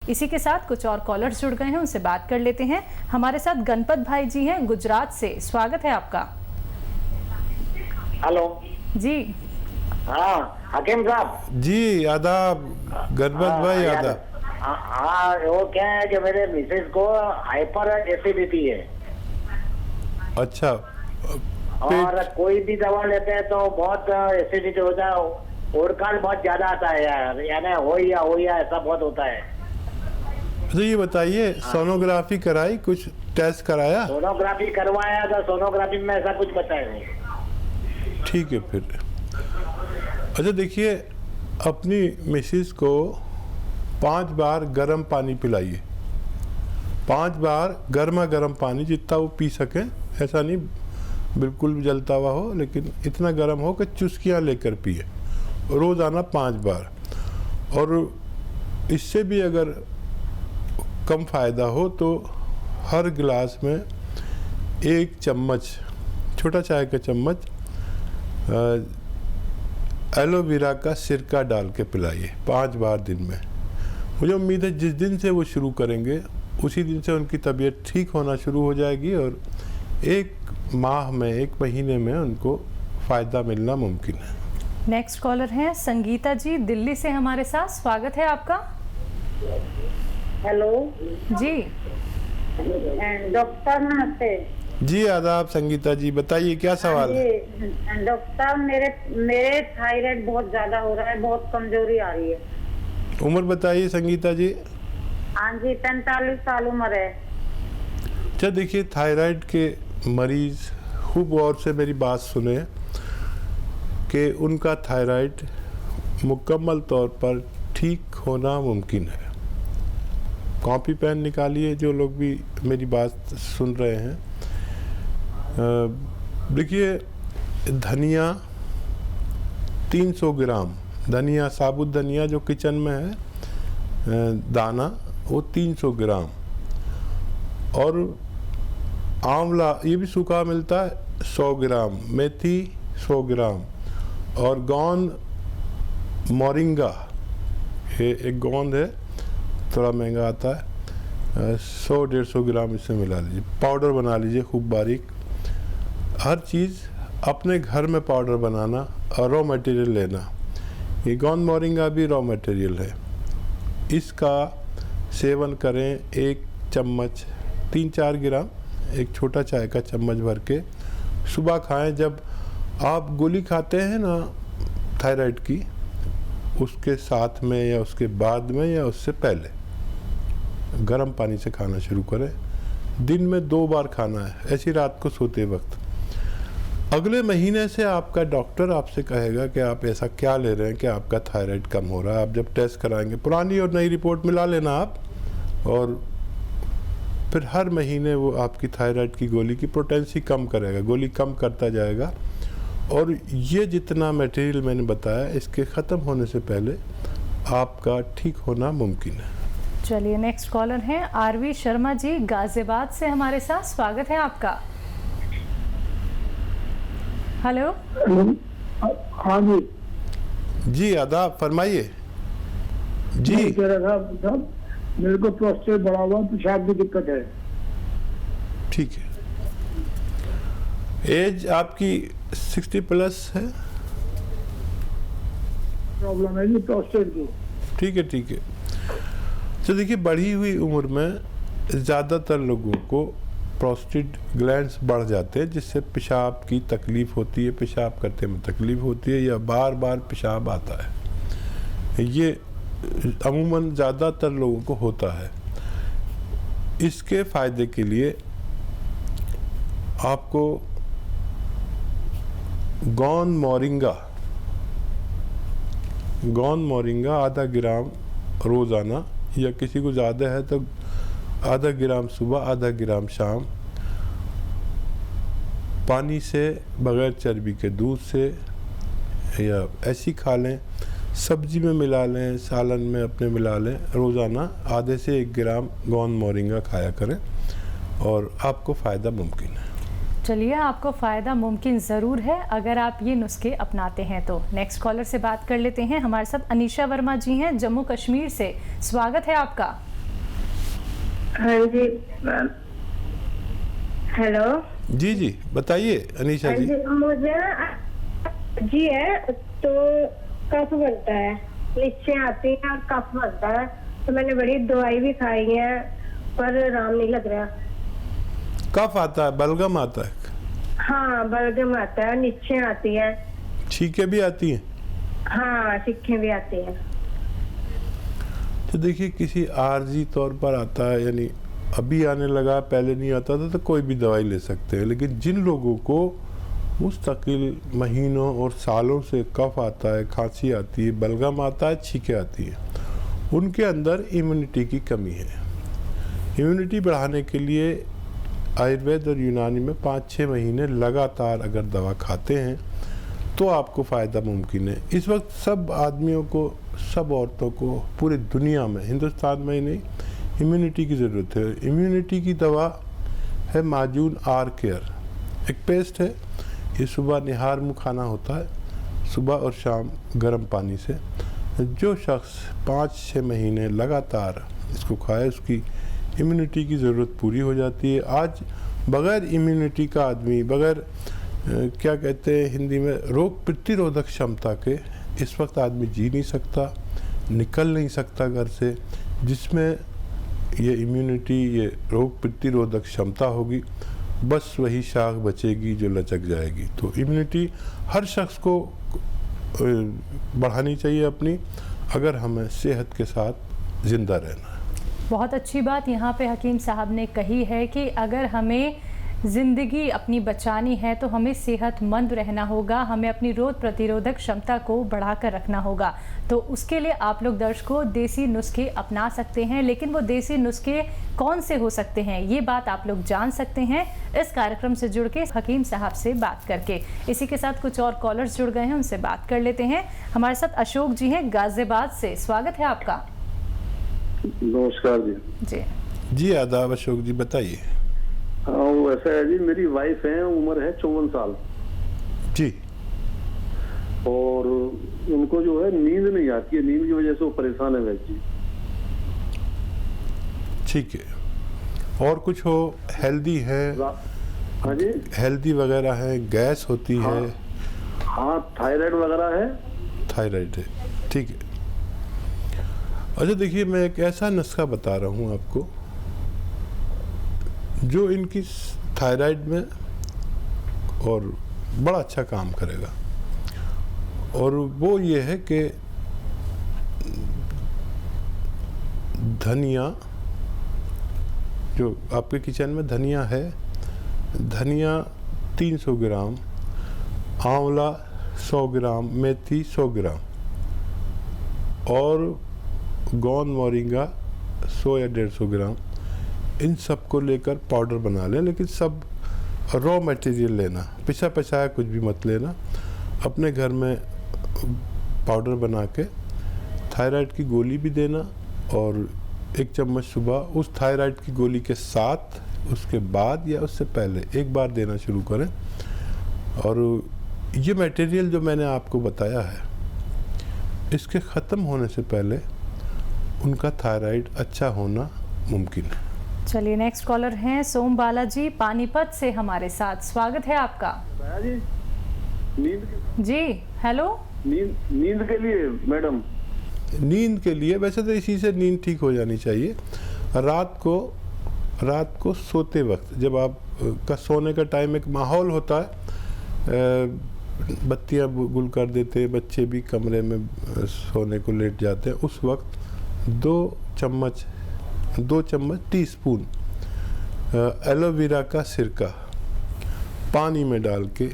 इसी के साथ कुछ और कॉलर्स जुड़ गए हैं, उनसे बात कर लेते हैं। हमारे साथ गणपत भाई जी हैं गुजरात से, स्वागत है आपका। हेलो जी। हाँ हकीम साहब जी आदाब। गणपत भाई आदाब। हाँ वो क्या है कि मेरे मिसेज को हाइपर एसिडिटी है। अच्छा। और कोई भी दवा लेते हैं तो बहुत एसिडिटी होता है, ओरकाल बहुत ज्यादा आता है यार, यानी हो या ऐसा बहुत होता है। तो ये बताइए, सोनोग्राफी कराई, कुछ टेस्ट कराया? सोनोग्राफी करवाया था, सोनोग्राफी में ऐसा कुछ बताया नहीं। ठीक है फिर। अच्छा देखिए, अपनी मिसेस को 5 बार गर्म पानी पिलाइए। 5 बार गर्मा गर्म पानी, जितना वो पी सके, ऐसा नहीं बिल्कुल जलता हुआ हो, लेकिन इतना गर्म हो कि चुस्कियाँ लेकर पिए, रोज़ाना 5 बार। और इससे भी अगर कम फ़ायदा हो तो हर गिलास में 1 चम्मच, छोटा चाय का चम्मच एलोवेरा का सिरका डाल के पिलाइए 5 बार दिन में। मुझे उम्मीद है जिस दिन से वो शुरू करेंगे उसी दिन से उनकी तबीयत ठीक होना शुरू हो जाएगी और 1 माह में, 1 महीने में उनको फ़ायदा मिलना मुमकिन है। नेक्स्ट कॉलर हैं संगीता जी, दिल्ली से हमारे साथ, स्वागत है आपका। हेलो जी। डॉक्टर नमस्ते। जी आदाब संगीता जी, बताइए क्या सवाल है? डॉक्टर मेरे थायराइड बहुत ज्यादा हो रहा है, बहुत कमजोरी आ रही है। उम्र बताइए संगीता जी। हाँ जी, 45 साल उम्र है। अच्छा देखिए, थायराइड के मरीज खूब गौर से मेरी बात सुने कि उनका थायराइड मुकम्मल तौर पर ठीक होना मुमकिन है। कॉपी पेन निकालिए जो लोग भी मेरी बात सुन रहे हैं। देखिए, धनिया 300 ग्राम, धनिया साबुत धनिया जो किचन में है दाना, वो 300 ग्राम। और आंवला ये भी सूखा मिलता है 100 ग्राम, मेथी 100 ग्राम, और गोंद मोरिंगा, ये एक गोंद है, थोड़ा महंगा आता है, 100-150 ग्राम इससे मिला लीजिए, पाउडर बना लीजिए खूब बारीक। हर चीज़ अपने घर में पाउडर बनाना और रॉ मटेरियल लेना। ये गोंद मोरिंगा भी रॉ मटेरियल है। इसका सेवन करें 1 चम्मच, 3-4 ग्राम, एक छोटा चाय का चम्मच भर के सुबह खाएं। जब आप गोली खाते हैं ना थायराइड की, उसके साथ में या उसके बाद में या उससे पहले गर्म पानी से खाना शुरू करें। दिन में 2 बार खाना है, ऐसी रात को सोते वक्त। अगले महीने से आपका डॉक्टर आपसे कहेगा कि आप ऐसा क्या ले रहे हैं कि आपका थायराइड कम हो रहा है। आप जब टेस्ट कराएंगे, पुरानी और नई रिपोर्ट मिला लेना आप, और फिर हर महीने वो आपकी थायराइड की गोली की पोटेंसी कम करेगा, गोली कम करता जाएगा। और ये जितना मटेरियल मैंने बताया, इसके ख़त्म होने से पहले आपका ठीक होना मुमकिन है। चलिए, नेक्स्ट कॉलर हैं आरवी शर्मा जी, गाजियाबाद से हमारे साथ, स्वागत है आपका। हेलो। हाँ जी। जी आदाब, फरमाइए। जी कह रहा था मेरे को प्रोस्टेट बढ़ा हुआ, पेशाब की दिक्कत है। ठीक है। एज आपकी 60 प्लस है? प्रॉब्लम है जी प्रोस्टेट की। ठीक है, ठीक है। तो देखिए, बढ़ी हुई उम्र में ज़्यादातर लोगों को प्रोस्टेट ग्लैंड्स बढ़ जाते हैं, जिससे पेशाब की तकलीफ़ होती है, पेशाब करते में तकलीफ़ होती है, या बार बार पेशाब आता है। ये अमूमन ज़्यादातर लोगों को होता है। इसके फ़ायदे के लिए आपको गोंद मोरिंगा आधा ग्राम रोज़ाना, या किसी को ज़्यादा है तो आधा ग्राम सुबह, आधा ग्राम शाम, पानी से, बग़ैर चर्बी के दूध से, या ऐसी खा लें, सब्जी में मिला लें, सालन में अपने मिला लें। रोज़ाना आधे से 1 ग्राम गोंद मोरिंगा खाया करें और आपको फ़ायदा मुमकिन है। चलिए, आपको फ़ायदा मुमकिन ज़रूर है अगर आप ये नुस्खे अपनाते हैं तो। नेक्स्ट कॉलर से बात कर लेते हैं। हमारे साथ अनीशा वर्मा जी हैं, जम्मू कश्मीर से, स्वागत है आपका। हाँ जी मैम। हेलो जी जी बताइए अनीशा हाँ जी। जी, मुझे जी है तो कफ बनता है, नीचे आती है और कफ बनता है, तो मैंने बड़ी दवाई भी खाई है पर आराम नहीं लग रहा। कफ आता है, बलगम आता है, हाँ बलगम आता है, नीचे आती है। छींके भी आती हैं। हाँ सीखें भी आती है। तो देखिए किसी आर्जी तौर पर आता है, यानी अभी आने लगा, पहले नहीं आता था, तो कोई भी दवाई ले सकते हैं। लेकिन जिन लोगों को मुस्तकिल महीनों और सालों से कफ आता है, खांसी आती है, बलगम आता है, छींके आती है, उनके अंदर इम्यूनिटी की कमी है। इम्यूनिटी बढ़ाने के लिए आयुर्वेद और यूनानी में 5-6 महीने लगातार अगर दवा खाते हैं तो आपको फ़ायदा मुमकिन है। इस वक्त सब आदमियों को, सब औरतों को पूरी दुनिया में, हिंदुस्तान में ही नहीं, इम्यूनिटी की ज़रूरत है। इम्यूनिटी की दवा है माजून आर केयर, एक पेस्ट है। ये सुबह निहार मुँह खाना होता है, सुबह और शाम गर्म पानी से। जो शख्स 5-6 महीने लगातार इसको खाए उसकी इम्यूनिटी की ज़रूरत पूरी हो जाती है। आज बग़ैर इम्यूनिटी का आदमी, बग़ैर क्या कहते हैं हिंदी में, रोग प्रतिरोधक क्षमता के, इस वक्त आदमी जी नहीं सकता, निकल नहीं सकता घर से। जिसमें ये इम्यूनिटी, ये रोग प्रतिरोधक क्षमता होगी, बस वही शाख बचेगी जो लचक जाएगी। तो इम्यूनिटी हर शख्स को बढ़ानी चाहिए अपनी, अगर हमें सेहत के साथ ज़िंदा रहना है। बहुत अच्छी बात यहाँ पे हकीम साहब ने कही है कि अगर हमें ज़िंदगी अपनी बचानी है तो हमें सेहतमंद रहना होगा, हमें अपनी रोग प्रतिरोधक क्षमता को बढ़ाकर रखना होगा। तो उसके लिए आप लोग दर्शकों देसी नुस्खे अपना सकते हैं, लेकिन वो देसी नुस्खे कौन से हो सकते हैं ये बात आप लोग जान सकते हैं इस कार्यक्रम से जुड़ के हकीम साहब से बात करके। इसी के साथ कुछ और कॉलर्स जुड़ गए हैं, उनसे बात कर लेते हैं। हमारे साथ अशोक जी हैं गाजियाबाद से, स्वागत है आपका। नमस्कार जी। जी जी आदाब अशोक जी, बताइए। हाँ वो ऐसा है जी, मेरी वाइफ है, उम्र है 54 साल जी। और उनको जो है नींद नहीं आती है, नींद की वजह से वो परेशान है वैसे जी। ठीक है। और कुछ हो, हेल्दी है? हाँ जी, हेल्दी वगैरह है, गैस होती है? हाँ थायराइड वगैरह है। थायराइड है, ठीक है। अच्छा देखिए, मैं एक ऐसा नुस्खा बता रहा हूँ आपको जो इनकी थायराइड में और बड़ा अच्छा काम करेगा। और वो ये है कि धनिया, जो आपके किचन में धनिया है, धनिया 300 ग्राम, आंवला 100 ग्राम, मेथी 100 ग्राम और गोंद मोरिंगा 100 या 150 ग्राम, इन सब को लेकर पाउडर बना लें। लेकिन सब रॉ मटेरियल लेना, पिसा पिसाया कुछ भी मत लेना। अपने घर में पाउडर बना के थायराइड की गोली भी देना, और 1 चम्मच सुबह उस थायराइड की गोली के साथ, उसके बाद या उससे पहले एक बार देना शुरू करें। और ये मटेरियल जो मैंने आपको बताया है, इसके ख़त्म होने से पहले उनका थायराइड अच्छा होना मुमकिन है। चलिए नेक्स्ट कॉलर हैं सोम बालाजी पानीपत से हमारे साथ, स्वागत है आपका। जी नींद जी हेलो। नींद के लिए मैडम, नींद के लिए वैसे तो इसी से नींद ठीक हो जानी चाहिए। रात को सोते वक्त, जब आप का सोने का टाइम एक माहौल होता है, बत्तियां गुल कर देते, बच्चे भी कमरे में सोने को लेट जाते हैं, उस वक्त 2 चम्मच टीस्पून एलोवेरा का सिरका पानी में डाल के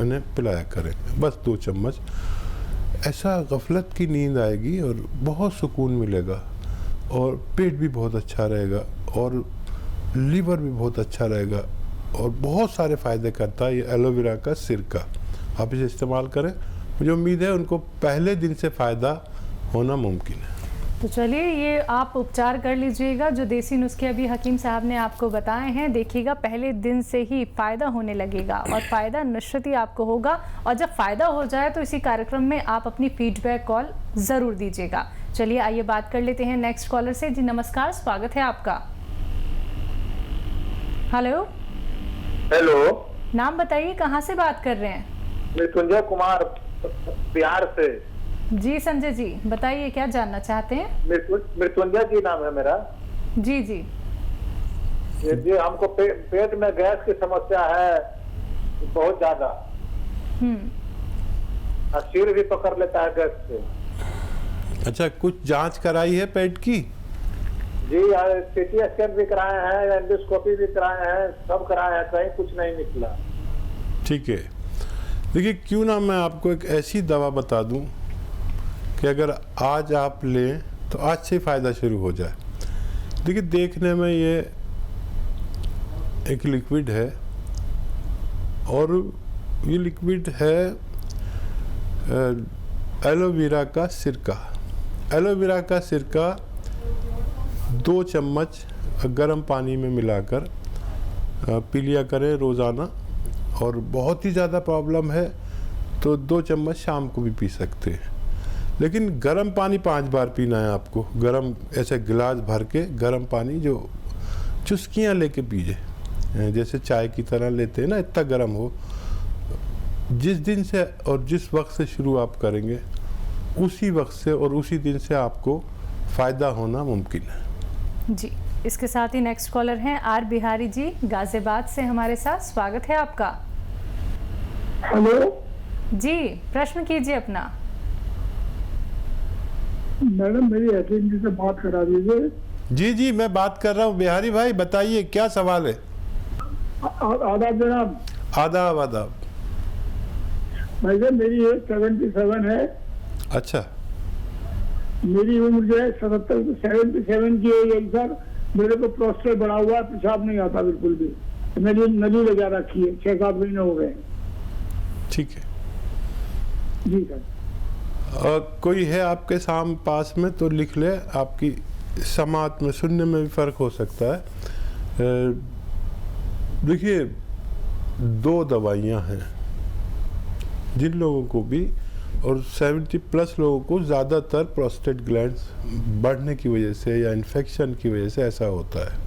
उन्हें पिलाया करें, बस 2 चम्मच। ऐसा गफलत की नींद आएगी और बहुत सुकून मिलेगा, और पेट भी बहुत अच्छा रहेगा, और लीवर भी बहुत अच्छा रहेगा, और बहुत सारे फ़ायदे करता है ये एलोवेरा का सिरका। आप इसे इस्तेमाल करें, मुझे उम्मीद है उनको पहले दिन से फ़ायदा होना मुमकिन है। तो चलिए ये आप उपचार कर लीजिएगा जो देसी नुस्खे अभी हकीम साहब ने आपको बताए हैं। देखिएगा पहले दिन से ही फ़ायदा होने लगेगा और फ़ायदा निश्चित ही आपको होगा। और जब फ़ायदा हो जाए तो इसी कार्यक्रम में आप अपनी फीडबैक कॉल ज़रूर दीजिएगा। चलिए आइए बात कर लेते हैं नेक्स्ट कॉलर से। जी नमस्कार, स्वागत है आपका। हेलो हेलो, नाम बताइए, कहाँ से बात कर रहे हैं? मृत्युंजय कुमार, बिहार से। जी संजय जी बताइए, क्या जानना चाहते हैं? मृत्युंजय जी नाम है मेरा। जी जी जी हमको पेट में गैस की समस्या है बहुत ज्यादा, और सिर भी पकड़ लेता है गैस से। अच्छा, कुछ जांच कराई है पेट की? जी सीटी स्कैन भी कराए हैं, एंडोस्कोपी भी कराए हैं, सब कराए हैं, कहीं कुछ नहीं निकला। ठीक है, देखिए क्यों ना मैं आपको एक ऐसी दवा बता दूं कि अगर आज आप लें तो आज से फ़ायदा शुरू हो जाए। देखिए देखने में ये एक लिक्विड है और ये लिक्विड है एलोवेरा का सिरका। एलोवेरा का सिरका 2 चम्मच गर्म पानी में मिलाकर पी लिया करें रोज़ाना। और बहुत ही ज़्यादा प्रॉब्लम है तो 2 चम्मच शाम को भी पी सकते हैं, लेकिन गर्म पानी 5 बार पीना है आपको। गर्म ऐसे गिलास भर के गर्म पानी जो चुस्कियाँ लेके पीजिए, जैसे चाय की तरह लेते हैं ना, इतना गर्म हो। जिस दिन से और जिस वक्त से शुरू आप करेंगे उसी वक्त से और उसी दिन से आपको फ़ायदा होना मुमकिन है। जी, इसके साथ ही नेक्स्ट कॉलर हैं आर बिहारी जी गाजियाबाद से हमारे साथ। स्वागत है आपका। हेलो जी प्रश्न कीजिए अपना। मैडम, मेरी हकीम जी से बात करा दीजिए। जी जी मैं बात कर रहा हूँ बिहारी भाई, बताइए क्या सवाल है? आदाब जनाब। आदाब आदाब। भाई साहब, मेरी एज 77 है। अच्छा, मेरी उम्र जो है 77 की है सर। मेरे को प्रोस्टेट बढ़ा हुआ है, पेशाब नहीं आता बिल्कुल भी। मेरी नली लगा रखी है, 6-7 महीने हो गए। ठीक है जी सर। कोई है आपके साम पास में तो लिख ले, आपकी समात में सुनने में भी फ़र्क हो सकता है। देखिए 2 दवाइयाँ हैं जिन लोगों को भी, और 70+ लोगों को ज़्यादातर प्रोस्टेट ग्लैंड्स बढ़ने की वजह से या इन्फेक्शन की वजह से ऐसा होता है।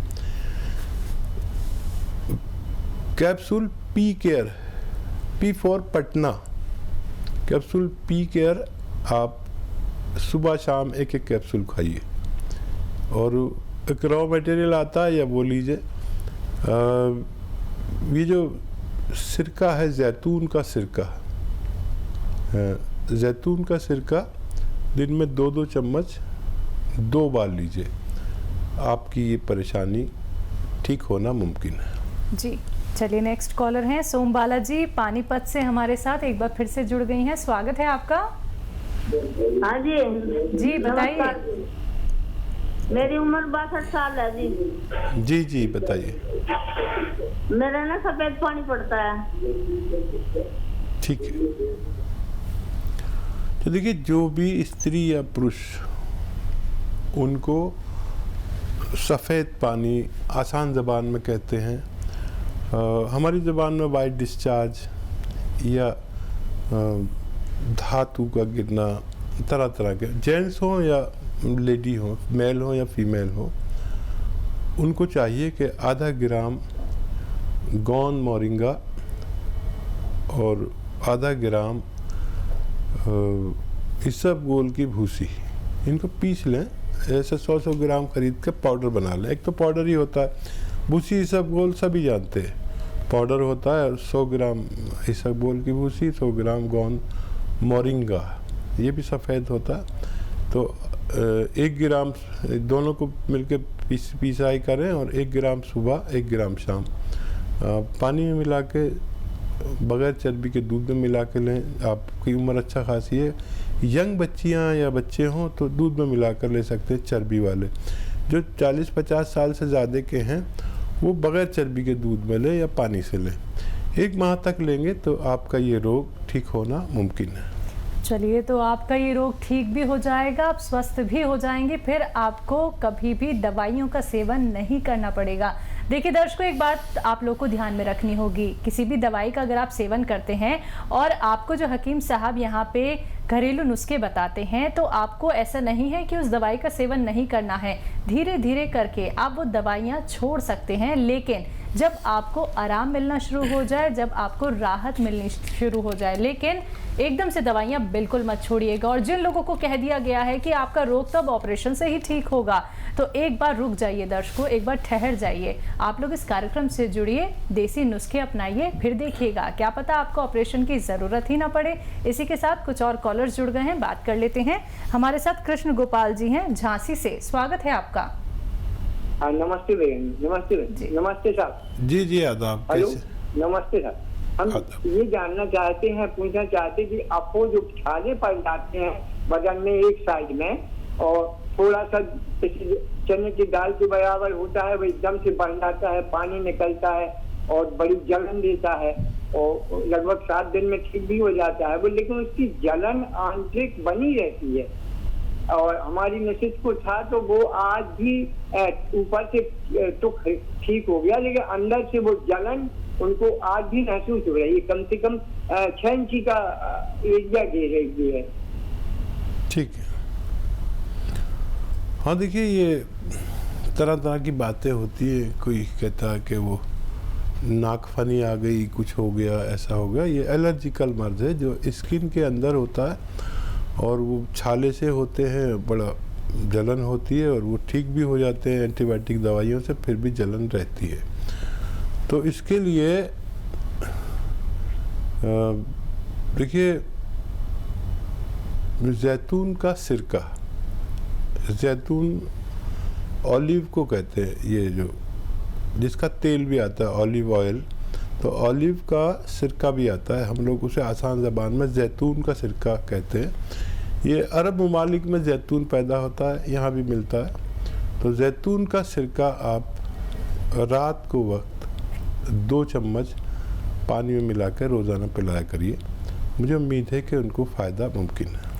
Capsule P care, P for Patna, capsule P care आप सुबह शाम एक कैप्सूल खाइए। और एक रॉ मटेरियल आता है, या वो लीजिए ये जो सिरका है, जैतून का सिरका, जैतून का सिरका दिन में 2-2 चम्मच 2 बार लीजिए, आपकी ये परेशानी ठीक होना मुमकिन है। जी चलिए नेक्स्ट कॉलर हैं सोमबाला जी पानीपत से हमारे साथ, एक बार फिर से जुड़ गई हैं। स्वागत है आपका। हाँ जी जी बताइए। मेरी उम्र 62 साल है जी। जी जी बताइए। मेरा ना सफेद पानी पड़ता है। ठीक है, तो देखिए जो भी स्त्री या पुरुष, उनको सफ़ेद पानी आसान ज़बान में कहते हैं, हमारी ज़बान में वाइट डिस्चार्ज या धातु का गिरना, तरह तरह के, जेंट्स हो या लेडी हो, मेल हो या फीमेल हो, उनको चाहिए कि आधा ग्राम गौन मोरिंगा और आधा ग्राम इसबगोल की भूसी, इनको पीस लें। ऐसे 100-100 ग्राम खरीद कर पाउडर बना लें। एक तो पाउडर ही होता है, भूसी इसबगोल सभी जानते हैं, पाउडर होता है। 100 ग्राम इसबगोल की भूसी, 100 ग्राम गौन मोरिंगा, ये भी सफ़ेद होता है। तो 1 ग्राम दोनों को मिलकर पीसाई करें और 1 ग्राम सुबह 1 ग्राम शाम पानी में मिला के बग़ैर चर्बी के दूध में मिला के लें। आपकी उम्र अच्छा खासी है, यंग बच्चियां या बच्चे हों तो दूध में मिला कर ले सकते हैं चर्बी वाले। जो 40-50 साल से ज़्यादा के हैं वो बग़ैर चर्बी के दूध में लें या पानी से लें। 1 माह तक लेंगे तो आपका ये रोग ठीक होना मुमकिन है। चलिए, तो आपका ये रोग ठीक भी हो जाएगा, आप स्वस्थ भी हो जाएंगे, फिर आपको कभी भी दवाइयों का सेवन नहीं करना पड़ेगा। देखिए दर्शकों, एक बात आप लोग को ध्यान में रखनी होगी, किसी भी दवाई का अगर आप सेवन करते हैं और आपको जो हकीम साहब यहाँ पे घरेलू नुस्खे बताते हैं, तो आपको ऐसा नहीं है कि उस दवाई का सेवन नहीं करना है। धीरे धीरे करके आप वो दवाइयाँ छोड़ सकते हैं, लेकिन जब आपको आराम मिलना शुरू हो जाए, जब आपको राहत मिलनी शुरू हो जाए, लेकिन एकदम से दवाइयाँ बिल्कुल मत छोड़िएगा। और जिन लोगों को कह दिया गया है कि आपका रोग तो अब ऑपरेशन से ही ठीक होगा, तो एक बार रुक जाइए दर्शकों, एक बार ठहर जाइए। आप लोग इस कार्यक्रम से जुड़िए, देसी नुस्खे अपनाइए, फिर देखिएगा क्या पता आपको ऑपरेशन की ज़रूरत ही ना पड़े। इसी के साथ कुछ और कॉलर्स जुड़ गए हैं, बात कर लेते हैं। हमारे साथ कृष्ण गोपाल जी हैं झांसी से, स्वागत है आपका। नमस्ते बहन, नमस्ते बहन, नमस्ते साहब। जी जी आदाब। हेलो, नमस्ते सर। हम ये जानना चाहते हैं, पूछना चाहते कि आपको जो छाले पड़ जाते हैं बदन में एक साइड में, और थोड़ा सा चने की दाल के बराबर होता है, वो एकदम से बढ़ जाता है, पानी निकलता है और बड़ी जलन देता है, और लगभग 7 दिन में ठीक भी हो जाता है वो, लेकिन उसकी जलन आंतरिक बनी रहती है। और हमारी मिसेज को था तो वो आज भी ऊपर से तो ठीक हो गया, लेकिन अंदर से वो जलन उनको आज भी महसूस हो रही है। कम से कम 6 इंची का एरिया घेर रही है। ठीक है। हाँ देखिए, ये तरह तरह की बातें होती है। कोई कहता है कि वो नाकफनी आ गई, कुछ हो गया, ऐसा हो गया। ये एलर्जिकल मर्ज है जो स्किन के अंदर होता है, और वो छाले से होते हैं, बड़ा जलन होती है, और वो ठीक भी हो जाते हैं एंटीबायोटिक दवाइयों से, फिर भी जलन रहती है। तो इसके लिए देखिए, जैतून का सिरका, जैतून ऑलिव को कहते हैं, ये जो जिसका तेल भी आता है ऑलिव ऑयल, तो ऑलिव का सिरका भी आता है, हम लोग उसे आसान ज़बान में जैतून का सिरका कहते हैं। ये अरब ममालिक में जैतून पैदा होता है, यहाँ भी मिलता है। तो जैतून का सिरका आप रात को वक्त 2 चम्मच पानी में मिलाकर रोज़ाना पिलाया करिए। मुझे उम्मीद है कि उनको फ़ायदा मुमकिन है।